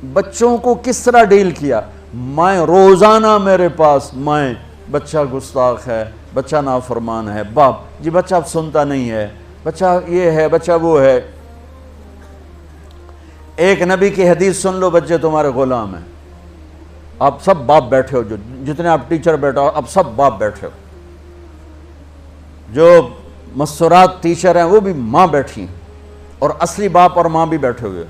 بچوں کو کس طرح ڈیل کیا؟ میں روزانہ میرے پاس بچہ گستاخ ہے، بچہ نافرمان ہے، باپ جی بچہ اب سنتا نہیں ہے، بچہ یہ ہے، بچہ وہ ہے۔ ایک نبی کی حدیث سن لو، بچے تمہارے غلام ہیں، آپ سب باپ بیٹھے ہو، جو جتنے آپ ٹیچر بیٹھا ہو اب سب باپ بیٹھے ہو، جو مستورات ٹیچر ہیں وہ بھی ماں بیٹھی ہیں، اور اصلی باپ اور ماں بھی بیٹھے ہوئے۔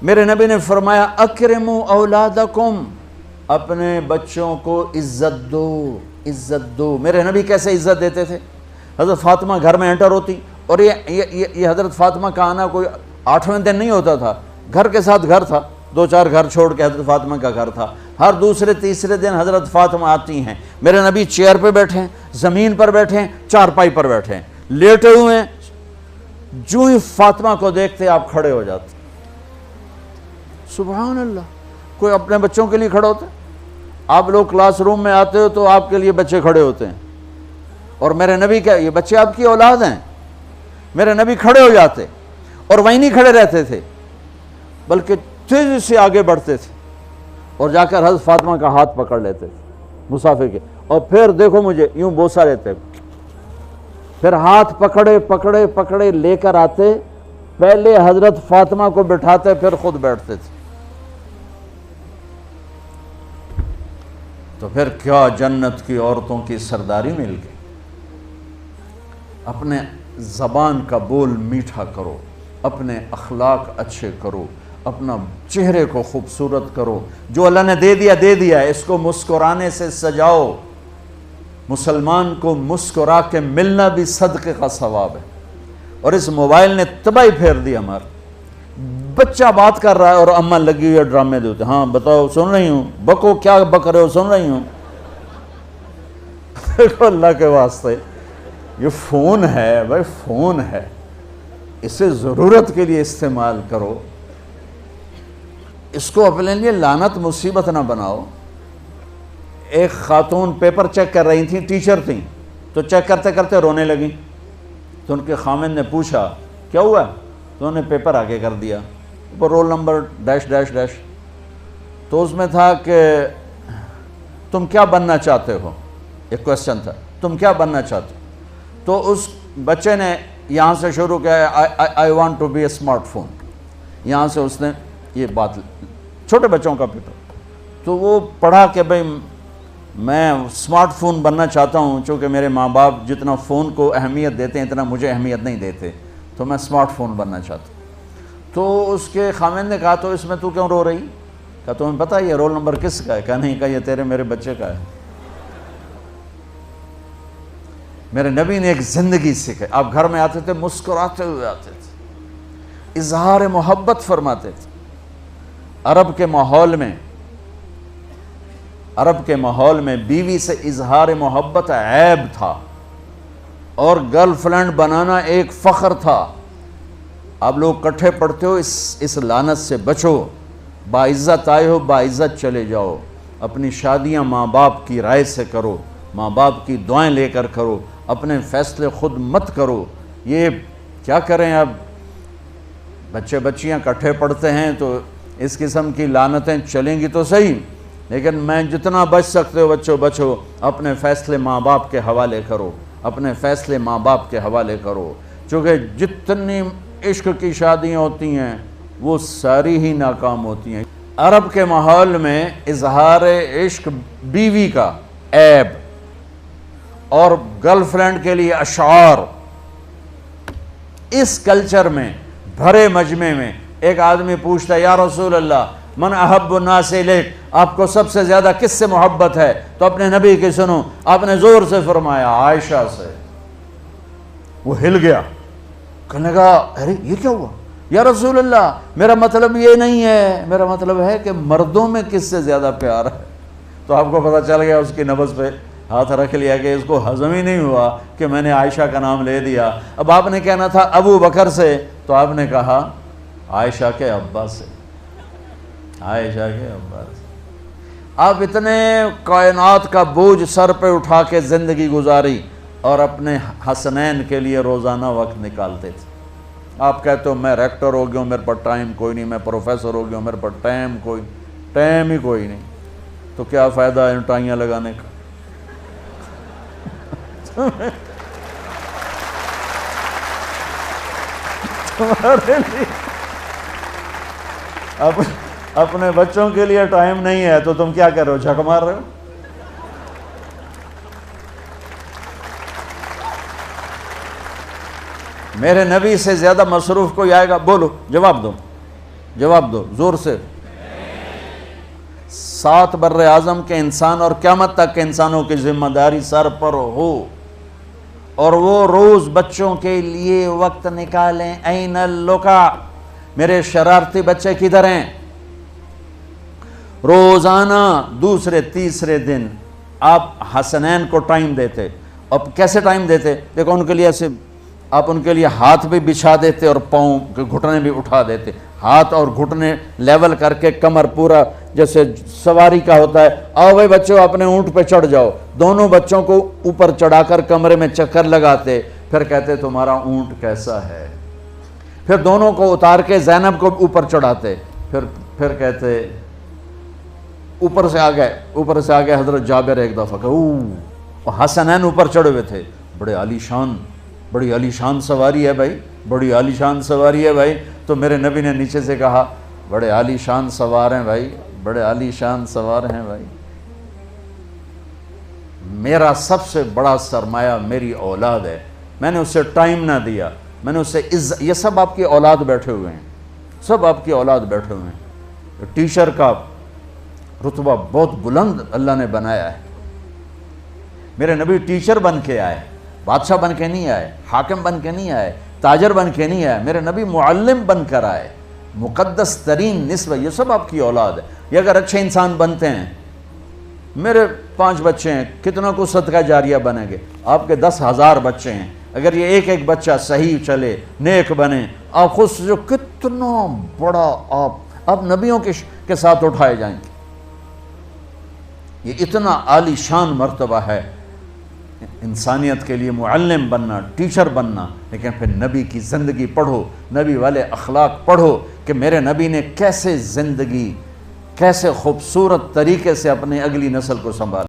میرے نبی نے فرمایا اکرموا اولادکم، اپنے بچوں کو عزت دو، عزت دو۔ میرے نبی کیسے عزت دیتے تھے؟ حضرت فاطمہ گھر میں انٹر ہوتی، اور یہ حضرت فاطمہ کا آنا کوئی 8ویں دن نہیں ہوتا تھا، گھر کے ساتھ گھر تھا، 2-4 گھر چھوڑ کے حضرت فاطمہ کا گھر تھا، ہر دوسرے تیسرے دن حضرت فاطمہ آتی ہیں، میرے نبی چیئر پہ بیٹھے ہیں، زمین پر بیٹھے ہیں، چارپائی پر بیٹھے ہیں، لیٹے ہوئے ہیں، جو ہی فاطمہ کو دیکھتے آپ کھڑے ہو جاتے۔ سبحان اللہ، کوئی اپنے بچوں کے لیے کھڑا ہوتا ہے؟ آپ لوگ کلاس روم میں آتے ہو تو آپ کے لیے بچے کھڑے ہوتے ہیں، اور میرے نبی کیا یہ بچے آپ کی اولاد ہیں؟ میرے نبی کھڑے ہو جاتے، اور وہیں نہیں کھڑے رہتے تھے بلکہ تیزی سے آگے بڑھتے تھے، اور جا کر حضرت فاطمہ کا ہاتھ پکڑ لیتے تھے مسافر کے، اور پھر دیکھو مجھے یوں بوسہ لیتے، پھر ہاتھ پکڑے پکڑے پکڑے لے کر آتے، پہلے حضرت فاطمہ کو بٹھاتے پھر خود بیٹھتے تھے۔ تو پھر کیا جنت کی عورتوں کی سرداری مل گئی۔ اپنے زبان کا بول میٹھا کرو، اپنے اخلاق اچھے کرو، اپنا چہرے کو خوبصورت کرو، جو اللہ نے دے دیا ہے، اس کو مسکرانے سے سجاؤ۔ مسلمان کو مسکرا کے ملنا بھی صدقے کا ثواب ہے، اور اس موبائل نے تباہی پھیر دی ہمارا۔ بچہ بات کر رہا ہے اور اماں لگی ہوئی ہے ڈرامے دیتے، ہاں بتاؤ سن رہی ہوں، بکو کیا بک رہے ہو، سن رہی ہوں۔ دیکھو اللہ کے واسطے، یہ فون ہے بھائی، فون ہے، اسے ضرورت کے لیے استعمال کرو، اس کو اپنے لیے لعنت مصیبت نہ بناؤ۔ ایک خاتون پیپر چیک کر رہی تھیں، ٹیچر تھیں، تو چیک کرتے کرتے رونے لگیں، تو ان کے خامند نے پوچھا کیا ہوا؟ تو انہوں نے پیپر آگے کر دیا، اوپر roll number dash dash dash, تو اس میں تھا کہ تم کیا بننا چاہتے ہو، ایک کویسچن تھا، تم کیا بننا چاہتے ہو؟ تو اس بچے نے یہاں سے شروع کیا، I want to be a smart phone, یہاں سے اس نے یہ بات، چھوٹے بچوں کا پیپر، تو وہ پڑھا کہ بھئی میں اسمارٹ فون بننا چاہتا ہوں، چونکہ میرے ماں باپ جتنا فون کو اہمیت دیتے ہیں اتنا مجھے اہمیت نہیں دیتے، تو میں اسمارٹ فون بننا چاہتا ہوں۔ تو اس کے خامند نے کہا تو اس میں تو کیوں رو رہی؟ کہا تمہیں پتہ ہے یہ رول نمبر کس کا ہے؟ کہا نہیں، کہا یہ تیرے میرے بچے کا ہے۔ میرے نبی نے ایک زندگی سکھائی، آپ گھر میں آتے تھے مسکراتے ہوئے آتے تھے، اظہار محبت فرماتے تھے۔ عرب کے ماحول میں بیوی سے اظہار محبت عیب تھا، اور گرل فرینڈ بنانا ایک فخر تھا۔ آپ لوگ کٹھے پڑھتے ہو، اس لعنت سے بچو، باعزت آئے ہو باعزت چلے جاؤ، اپنی شادیاں ماں باپ کی رائے سے کرو، ماں باپ کی دعائیں لے کر کرو، اپنے فیصلے خود مت کرو۔ یہ کیا کریں، اب بچے بچیاں کٹھے پڑھتے ہیں تو اس قسم کی لعنتیں چلیں گی تو صحیح، لیکن میں جتنا بچ سکتے ہو بچو بچو، اپنے فیصلے ماں باپ کے حوالے کرو، اپنے فیصلے ماں باپ کے حوالے کرو، چونکہ جتنی عشق کی شادیاں ہوتی ہیں وہ ساری ہی ناکام ہوتی ہیں۔ عرب کے ماحول میں اظہار عشق بیوی کا عیب، اور گرل فرینڈ کے لیے اشعار، اس کلچر میں بھرے مجمع میں ایک آدمی پوچھتا ہے یا رسول اللہ من احب الناس الیک، آپ کو سب سے زیادہ کس سے محبت ہے؟ تو اپنے نبی کی سنو، آپ نے زور سے فرمایا عائشہ سے۔ وہ ہل گیا، کہنے لگا ارے یہ کیا ہوا یا رسول اللہ، میرا مطلب یہ نہیں ہے، میرا مطلب ہے کہ مردوں میں کس سے زیادہ پیار ہے۔ تو آپ کو پتہ چل گیا، اس کی نبض پہ ہاتھ رکھ لیا کہ اس کو ہضم ہی نہیں ہوا کہ میں نے عائشہ کا نام لے دیا۔ اب آپ نے کہنا تھا ابو بکر سے، تو آپ نے کہا عائشہ کے ابا سے، عائشہ کے ابا سے۔ آپ اتنے کائنات کا بوجھ سر پہ اٹھا کے زندگی گزاری، اور اپنے حسنین کے لیے روزانہ وقت نکالتے تھے۔ آپ کہتے ہو میں ریکٹر ہو گیا ہوں، میرے پاس ٹائم کوئی نہیں، میں پروفیسر ہو گیا ہوں، میرے پاس ٹائم ہی کوئی نہیں، تو کیا فائدہ ہے ٹائیاں لگانے کا؟ تمہارے لیے اپنے بچوں کے لیے ٹائم نہیں ہے تو تم کیا کر رہے ہو، جھک مار رہے ہو؟ میرے نبی سے زیادہ مصروف کوئی آئے گا؟ بولو، جواب دو زور سے۔ 7 بر اعظم کے انسان اور قیامت تک کے انسانوں کی ذمہ داری سر پر ہو، اور وہ روز بچوں کے لیے وقت نکالیں۔ این اللقا، میرے شرارتی بچے کدھر ہیں؟ روزانہ دوسرے تیسرے دن آپ حسنین کو ٹائم دیتے۔ اب کیسے ٹائم دیتے؟ دیکھو ان کے لیے ایسے آپ ان کے لیے ہاتھ بھی بچھا دیتے اور پاؤں کے گھٹنے بھی اٹھا دیتے، ہاتھ اور گھٹنے لیول کر کے، کمر پورا جیسے سواری کا ہوتا ہے۔ آؤ بھائی بچوں اپنے اونٹ پہ چڑھ جاؤ، دونوں بچوں کو اوپر چڑھا کر کمرے میں چکر لگاتے، پھر کہتے تمہارا اونٹ کیسا ہے، پھر دونوں کو اتار کے زینب کو اوپر چڑھاتے، پھر کہتے اوپر سے آ گئے حضرت جابر ایک دفعہ کہ حسنین اوپر چڑھے ہوئے تھے، بڑی عالی شان سواری ہے بھائی، بڑی عالی شان سواری ہے بھائی، تو میرے نبی نے نیچے سے کہا بڑے عالی شان سوار ہیں بھائی، بڑے عالی شان سوار ہیں بھائی، میرا سب سے بڑا سرمایہ میری اولاد ہے، میں نے اسے ٹائم نہ دیا، میں نے اسے یہ سب آپ کی اولاد بیٹھے ہوئے ہیں، سب آپ کی اولاد بیٹھے ہوئے ہیں۔ ٹیچر کا رتبہ بہت بلند اللہ نے بنایا ہے، میرے نبی ٹیچر بن کے آئے، بادشاہ بن کے نہیں آئے، حاکم بن کے نہیں آئے، تاجر بن کے نہیں آئے، میرے نبی معلم بن کر آئے، مقدس ترین نسبت، یہ سب آپ کی اولاد ہے۔ یہ اگر اچھے انسان بنتے ہیں، میرے 5 بچے ہیں، کتنا کو صدقہ جاریہ بنیں گے؟ آپ کے 10,000 بچے ہیں، اگر یہ ایک بچہ صحیح چلے، نیک بنے، آپ خود سے جو کتنا بڑا آپ نبیوں کے ساتھ اٹھائے جائیں گے۔ یہ اتنا عالی شان مرتبہ ہے انسانیت کے لیے، معلم بننا، ٹیچر بننا، لیکن پھر نبی کی زندگی پڑھو، نبی والے اخلاق پڑھو کہ میرے نبی نے کیسے زندگی، کیسے خوبصورت طریقے سے اپنی اگلی نسل کو سنبھالا۔